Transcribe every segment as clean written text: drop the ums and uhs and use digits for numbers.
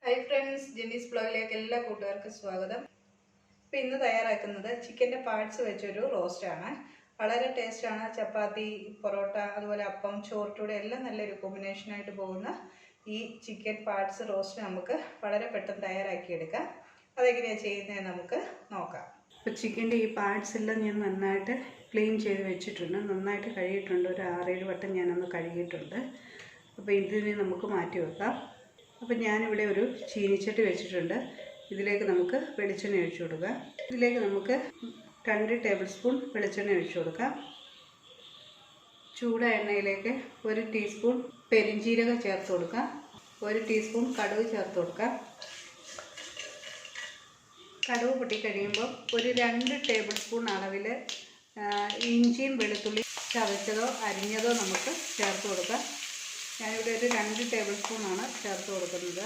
Hi friends, JENY'S vlogലേക്ക് എല്ലാ കൂട്ടുകാർക്കും സ്വാഗതം. അപ്പോൾ ഇന്ന് തയ്യാറാക്കുന്നത് ചിക്കൻ്റെ പാർട്സ് വെച്ചൊരു റോസ്റ്റാണ്. വളരെ ടേസ്റ്റാണ്. ചപ്പാത്തി, പൊറോട്ട, അതുപോലെ അപ്പം, ചോറിൻ്റെ എല്ലാം നല്ലൊരു കോമ്പിനേഷനായിട്ട് പോകുന്ന ഈ ചിക്കൻ പാർട്സ് റോസ്റ്റ് നമുക്ക് വളരെ പെട്ടെന്ന് തയ്യാറാക്കിയെടുക്കാം. അതെങ്ങനെയാണ് ചെയ്യുന്നത് നമുക്ക് നോക്കാം. അപ്പോൾ ചിക്കൻ്റെ ഈ പാർട്സ് എല്ലാം ഞാൻ നന്നായിട്ട് ക്ലീൻ ചെയ്ത് വെച്ചിട്ടുണ്ട്. നന്നായിട്ട് കഴുകിയിട്ടുണ്ട്. ഒരു 6-7 വട്ടം ഞാനൊന്ന് കഴുകിയിട്ടുണ്ട്. അപ്പോൾ ഇതിനെ നമുക്ക് മാറ്റി വെക്കാം. അപ്പോൾ ഞാനിവിടെ ഒരു ചീനിച്ചട്ടി വെച്ചിട്ടുണ്ട്. ഇതിലേക്ക് നമുക്ക് വെളിച്ചെണ്ണ ഒഴിച്ചു കൊടുക്കാം. ഇതിലേക്ക് നമുക്ക് 2 ടേബിൾ സ്പൂൺ വെളിച്ചെണ്ണ ഒഴിച്ചു കൊടുക്കാം. ചൂടായ എണ്ണയിലേക്ക് 1 ടീസ്പൂൺ പെരിഞ്ജീരകം ചേർത്ത് കൊടുക്കാം. 1 ടീസ്പൂൺ കടുക് ചേർത്ത് കൊടുക്കാം. കടുക് പൊട്ടിക്കഴിയുമ്പോൾ ഒരു 2 ടേബിൾ സ്പൂൺ അളവിൽ ഇഞ്ചിയും വെളുത്തുള്ളി ചതച്ചതോ അരിഞ്ഞതോ നമുക്ക് ചേർത്ത് കൊടുക്കാം. ഞാനിവിടെ ഒരു 2 ടേബിൾ സ്പൂണാണ് ചേർത്ത് കൊടുക്കുന്നത്.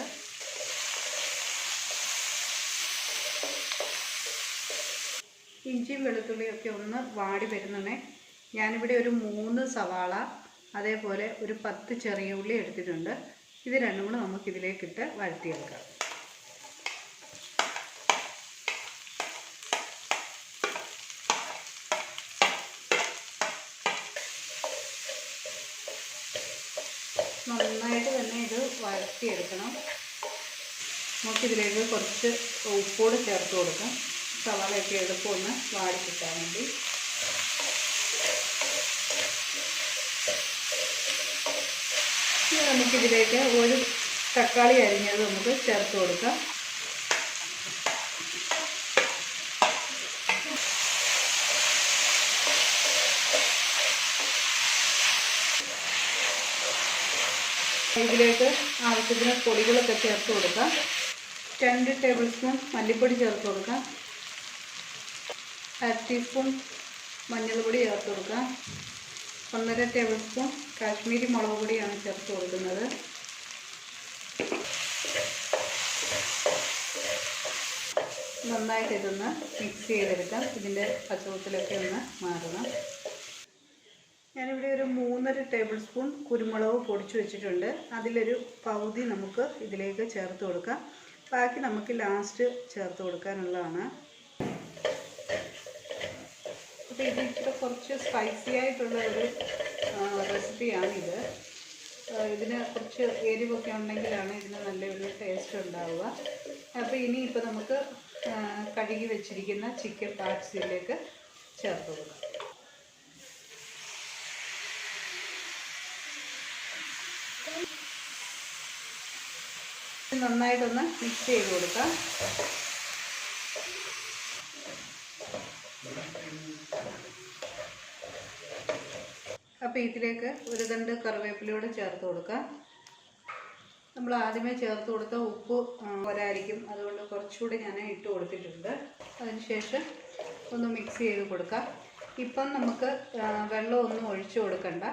ഇഞ്ചിയും വെളുത്തുള്ളിയൊക്കെ ഒന്ന് വാടി വരുന്നേ. ഞാനിവിടെ ഒരു 3 സവാള, അതേപോലെ ഒരു 10 ചെറിയ ഉള്ളി എടുത്തിട്ടുണ്ട്. ഇത് രണ്ടും കൂടെ നമുക്കിതിലേക്കിട്ട് വഴറ്റിയെടുക്കാം. നന്നായിട്ട് തന്നെ ഇത് വഴറ്റിയെടുക്കണം. നമുക്കിതിലേക്ക് കുറച്ച് ഉപ്പൂടെ ചേർത്ത് കൊടുക്കാം. സവാളയൊക്കെ എളുപ്പമൊന്ന് വാടി കിട്ടാൻ വേണ്ടി. ഇനി നമുക്കിതിലേക്ക് ഒരു തക്കാളി അരിഞ്ഞത് നമുക്ക് ചേർത്ത് കൊടുക്കാം. ഇതിലേക്ക് ആവശ്യത്തിന് പൊടികളൊക്കെ ചേർത്ത് കൊടുക്കാം. 2 ടേബിൾ സ്പൂൺ മല്ലിപ്പൊടി ചേർത്ത് കൊടുക്കാം. 1/2 ടീസ്പൂൺ മഞ്ഞൾപ്പൊടി ചേർത്ത് കൊടുക്കാം. 1.5 ടേബിൾ സ്പൂൺ കാശ്മീരി മുളക് പൊടിയാണ് ചേർത്ത് കൊടുക്കുന്നത്. നന്നായിട്ട് ഇതൊന്ന് മിക്സ് ചെയ്തെടുക്കാം. ഇതിൻ്റെ പച്ചവത്തിലൊക്കെ ഒന്ന് മാറണം. ഞാനിവിടെ ഒരു 3.5 ടേബിൾ സ്പൂൺ കുരുമുളക് പൊടിച്ചു വെച്ചിട്ടുണ്ട്. അതിലൊരു പകുതി നമുക്ക് ഇതിലേക്ക് ചേർത്ത് കൊടുക്കാം. ബാക്കി നമുക്ക് ലാസ്റ്റ് ചേർത്ത് കൊടുക്കാനുള്ളതാണ്. അപ്പോൾ ഇത് ഇച്ചിരി കുറച്ച് സ്പൈസി ആയിട്ടുള്ള ഒരു റെസിപ്പിയാണിത്. ഇതിന് കുറച്ച് എരിവൊക്കെ ഉണ്ടെങ്കിലാണ് ഇതിന് നല്ലൊരു ടേസ്റ്റ് ഉണ്ടാവുക. അപ്പോൾ ഇനിയിപ്പോൾ നമുക്ക് കഴുകി വെച്ചിരിക്കുന്ന ചിക്കൻ പാർട്സിലേക്ക് ചേർത്ത് കൊടുക്കാം. നന്നായിട്ടൊന്ന് മിക്സ് ചെയ്ത് കൊടുക്കാം. അപ്പോൾ ഇതിലേക്ക് ഒരു തണ്ട് കറിവേപ്പിലയോടെ ചേർത്ത് കൊടുക്കാം. നമ്മൾ ആദ്യമേ ചേർത്ത് കൊടുത്ത ഉപ്പ് പോരായിരിക്കും, അതുകൊണ്ട് കുറച്ചുകൂടി ഞാൻ ഇട്ട് കൊടുത്തിട്ടുണ്ട്. അതിനുശേഷം ഒന്ന് മിക്സ് ചെയ്ത് കൊടുക്കാം. ഇപ്പം നമുക്ക് വെള്ളമൊന്നും ഒഴിച്ചു കൊടുക്കണ്ട.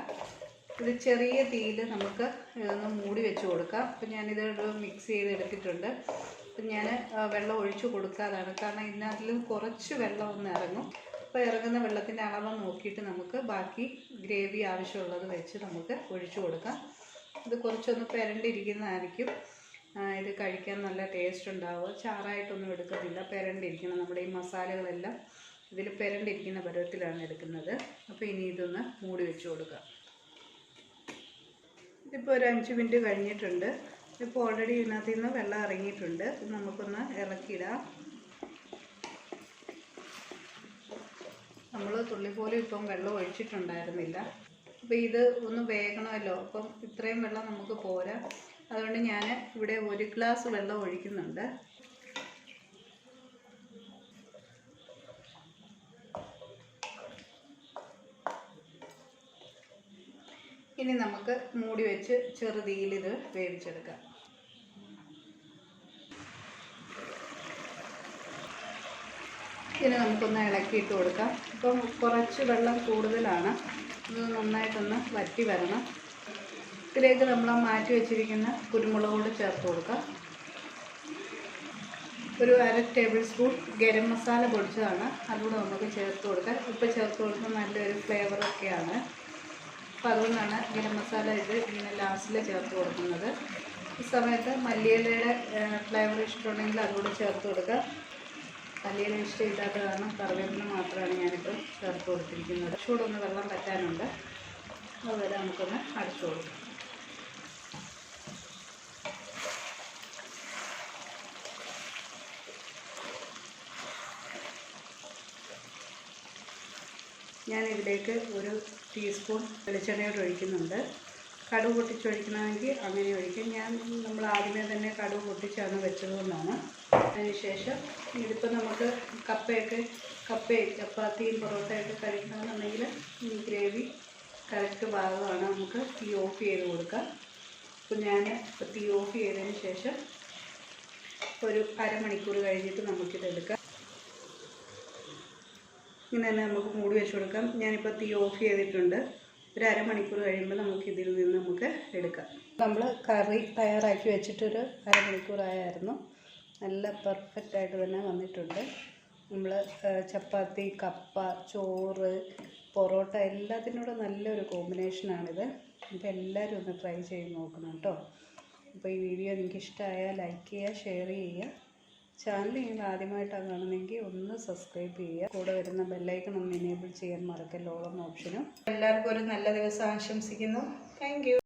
ഇത് ചെറിയ തീയിൽ നമുക്ക് ഇതൊന്ന് മൂടി വെച്ച് കൊടുക്കാം. അപ്പം ഞാനിത് മിക്സ് ചെയ്തെടുത്തിട്ടുണ്ട്. അപ്പം ഞാൻ വെള്ളം ഒഴിച്ചു കൊടുക്കാതാണ്, കാരണം ഇതിനകത്തിലും കുറച്ച് വെള്ളം ഒന്ന് ഇറങ്ങും. അപ്പോൾ ഇറങ്ങുന്ന വെള്ളത്തിൻ്റെ അളവ് നോക്കിയിട്ട് നമുക്ക് ബാക്കി ഗ്രേവി ആവശ്യമുള്ളത് വെച്ച് നമുക്ക് ഒഴിച്ചു കൊടുക്കാം. ഇത് കുറച്ചൊന്ന് പെരണ്ടിരിക്കുന്നതായിരിക്കും ഇത് കഴിക്കാൻ നല്ല ടേസ്റ്റ് ഉണ്ടാവുക. ചാറായിട്ടൊന്നും എടുക്കത്തില്ല, പെരണ്ടിരിക്കണം. നമ്മുടെ ഈ മസാലകളെല്ലാം ഇതിൽ പെരണ്ടിരിക്കുന്ന പരുവത്തിലാണ് എടുക്കുന്നത്. അപ്പോൾ ഇനി ഇതൊന്ന് മൂടി വെച്ച് കൊടുക്കാം. ഇപ്പോൾ ഒരു 5 മിനിറ്റ് കഴിഞ്ഞിട്ടുണ്ട്. ഇപ്പോൾ ഓൾറെഡി ഇതിനകത്ത് നിന്ന് വെള്ളം ഇറങ്ങിയിട്ടുണ്ട്. നമുക്കൊന്ന് ഇറക്കിയിടാം. നമ്മൾ തുള്ളി പോലും ഇപ്പം വെള്ളം ഒഴിച്ചിട്ടുണ്ടായിരുന്നില്ല. അപ്പോൾ ഇത് ഒന്ന് വേകണമല്ലോ, അപ്പം ഇത്രയും വെള്ളം നമുക്ക് പോരാ. അതുകൊണ്ട് ഞാൻ ഇവിടെ 1 ഗ്ലാസ് വെള്ളം ഒഴിക്കുന്നുണ്ട്. ഇനി നമുക്ക് മൂടി വെച്ച് ചെറുതീയിൽ ഇത് വേവിച്ചെടുക്കാം. ഇനി നമുക്കൊന്ന് ഇളക്കിയിട്ട് കൊടുക്കാം. ഇപ്പം കുറച്ച് വെള്ളം കൂടുതലാണ്. ഇത് നന്നായിട്ടൊന്ന് വറ്റി വരണം. ഇതിലേക്ക് നമ്മൾ മാറ്റി വെച്ചിരിക്കുന്ന കുരുമുളക് കൂടി ചേർത്ത് കൊടുക്കാം. ഒരു 1/2 ടേബിൾ സ്പൂൺ ഗരം മസാല പൊടിച്ചതാണ്, അതുകൂടെ നമുക്ക് ചേർത്ത് കൊടുക്കാം. ഇപ്പോൾ ചേർത്ത് കൊടുക്കുന്ന നല്ലൊരു ഫ്ലേവറൊക്കെയാണ്. അപ്പോൾ അതുകൊണ്ടാണ് ഗരം മസാല ഇത് ഇങ്ങനെ ലാസ്റ്റിൽ ചേർത്ത് കൊടുക്കുന്നത്. ഈ സമയത്ത് മല്ലിയിലയുടെ ഫ്ലേവർ ഇഷ്ടമുണ്ടെങ്കിൽ അതുകൂടെ ചേർത്ത് കൊടുക്കുക. മല്ലിയില ഇഷ്ടമില്ലാത്ത കാരണം കറിവേപ്പില മാത്രമാണ് ഞാനിപ്പോൾ ചേർത്ത് കൊടുത്തിരിക്കുന്നത്. ചൂടെ ഒന്ന് വെള്ളം പറ്റാനുണ്ട്, അതുവരെ നമുക്കൊന്ന് അടച്ചു കൊടുക്കാം. ഞാനിതിലേക്ക് 1 ടീസ്പൂൺ വെളിച്ചെണ്ണയോട് ഒഴിക്കുന്നുണ്ട്. കടുക് പൊട്ടിച്ചൊഴിക്കണമെങ്കിൽ അങ്ങനെ ഒഴിക്കും. നമ്മൾ ആദ്യമേ തന്നെ കടുക് പൊട്ടിച്ചാണ് വെച്ചതുകൊണ്ടാണ്. അതിനുശേഷം ഇതിപ്പോൾ നമുക്ക് കപ്പയും ചപ്പാത്തിയും പൊറോട്ടയൊക്കെ കഴിക്കണമെന്നുണ്ടെങ്കിൽ ഈ ഗ്രേവി കറക്റ്റ് ഭാഗമാണ്. നമുക്ക് തീ ഓഫ് ചെയ്ത് കൊടുക്കാം. അപ്പോൾ ഞാൻ തീ ഓഫ് ചെയ്തതിന് ശേഷം ഒരു അരമണിക്കൂർ കഴിഞ്ഞിട്ട് നമുക്കിതെടുക്കാം. ഇങ്ങനെ തന്നെ നമുക്ക് മൂടി വെച്ച് കൊടുക്കാം. ഞാനിപ്പോൾ തീ ഓഫ് ചെയ്തിട്ടുണ്ട്. ഒരു അരമണിക്കൂർ കഴിയുമ്പോൾ നമുക്കിതിൽ നിന്ന് നമുക്ക് എടുക്കാം. നമ്മൾ കറി തയ്യാറാക്കി വെച്ചിട്ടൊരു അരമണിക്കൂറായിരുന്നു. നല്ല പെർഫെക്റ്റായിട്ട് തന്നെ വന്നിട്ടുണ്ട്. നമ്മൾ ചപ്പാത്തി, കപ്പ, ചോറ്, പൊറോട്ട എല്ലാത്തിനോടും നല്ലൊരു കോമ്പിനേഷനാണിത്. അപ്പോൾ എല്ലാവരും ഒന്ന് ട്രൈ ചെയ്ത് നോക്കണം കേട്ടോ. അപ്പോൾ ഈ വീഡിയോ നിങ്ങൾക്ക് ഇഷ്ടമായാൽ ലൈക്ക് ചെയ്യുക, ഷെയർ ചെയ്യുക. ചാനൽ നിങ്ങൾ ആദ്യമായിട്ടാണ് കാണുന്നതെങ്കിൽ ഒന്ന് സബ്സ്ക്രൈബ് ചെയ്യുക. കൂടെ വരുന്ന ബെല്ലൈക്കൺ ഒന്ന് എനേബിൾ ചെയ്യാൻ മറക്കല്ല, ഓൾ എന്ന ഓപ്ഷനും. എല്ലാവർക്കും ഒരു നല്ല ദിവസം ആശംസിക്കുന്നു. Thank you.